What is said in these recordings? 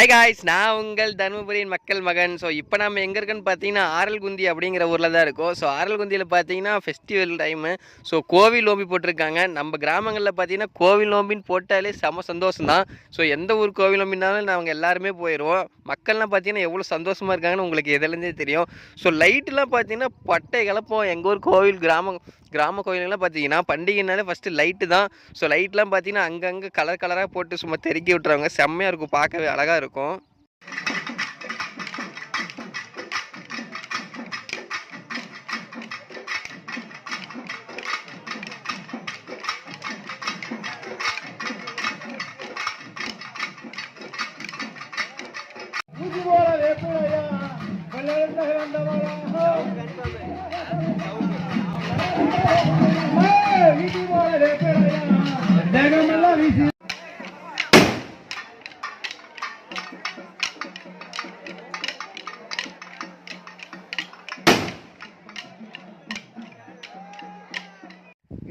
Hi guys, நான் உங்கள் தருமபுரியின் மக்கள் மகன். ஸோ இப்போ நம்ம எங்கே இருக்குன்னு பார்த்தீங்கன்னா ஆரல்குந்தி அப்படிங்கிற ஊரில் தான் இருக்கோம். ஸோ ஆரல்குந்தியில் பார்த்தீங்கன்னா ஃபெஸ்டிவல் டைமு. ஸோ கோவில் நோம்பி போட்டிருக்காங்க. நம்ம கிராமங்களில் பார்த்தீங்கன்னா கோவில் நோம்பின்னு போட்டாலே செம சந்தோஷம் தான். ஸோ எந்த ஊர் கோவில் நோம்பினாலும் நாங்கள் எல்லாருமே போயிடுவோம். மக்கள்லாம் பார்த்தீங்கன்னா எவ்வளோ சந்தோஷமாக இருக்காங்கன்னு உங்களுக்கு எதுலேருந்தே தெரியும். ஸோ லைட்டெலாம் பார்த்தீங்கன்னா பட்டை கிளப்போம். எங்கள் ஊர் கோவில் கிராம கோயிலெலாம் பார்த்தீங்கன்னா பண்டிகைனாலே ஃபஸ்ட்டு லைட்டு தான். ஸோ லைட்லாம் பார்த்தீங்கன்னா அங்கங்கே கலர் கலராக போட்டு சும்மா தெருக்கி விட்டுருவாங்க. செம்மையாக இருக்கும், பார்க்கவே அழகாக இருக்கும்.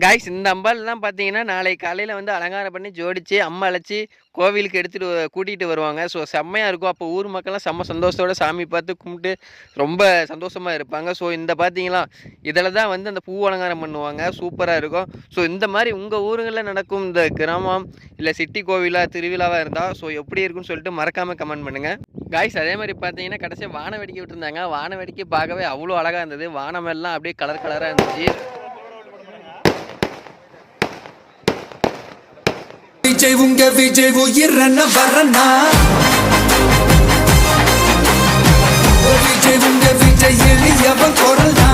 காய்ஸ், இந்த அம்பாலெலாம் பார்த்தீங்கன்னா நாளை காலையில் வந்து அலங்காரம் பண்ணி ஜோடித்து அம்மா அழைச்சி கோவிலுக்கு கூட்டிகிட்டு வருவாங்க. ஸோ செம்மையாக இருக்கும். அப்போ ஊர் மக்கள்லாம் செம்ம சந்தோஷத்தோடு சாமி பார்த்து கும்பிட்டு ரொம்ப சந்தோஷமாக இருப்பாங்க. ஸோ இந்த பார்த்தீங்களா, இதில் தான் வந்து அந்த பூ அலங்காரம் பண்ணுவாங்க. சூப்பராக இருக்கும். ஸோ இந்த மாதிரி உங்கள் ஊருங்களில் நடக்கும் இந்த கிராமம் இல்லை சிட்டி கோவிலாக திருவிழாவாக இருந்தால் ஸோ எப்படி இருக்குன்னு சொல்லிட்டு மறக்காமல் கமெண்ட் பண்ணுங்கள். காய்ஸ், அதே மாதிரி பார்த்தீங்கன்னா கடைசியாக வான வேடிக்கை விட்டுருந்தாங்க. வான வேடிக்கை பார்க்கவே அவ்வளோ அழகாக இருந்தது. வானமெல்லாம் அப்படியே கலர் கலராக இருந்துச்சு. விஜய் உங்க விஜய் உயிரன வரனா, விஜய் உங்க விஜய் எளியவன் குரல்னா.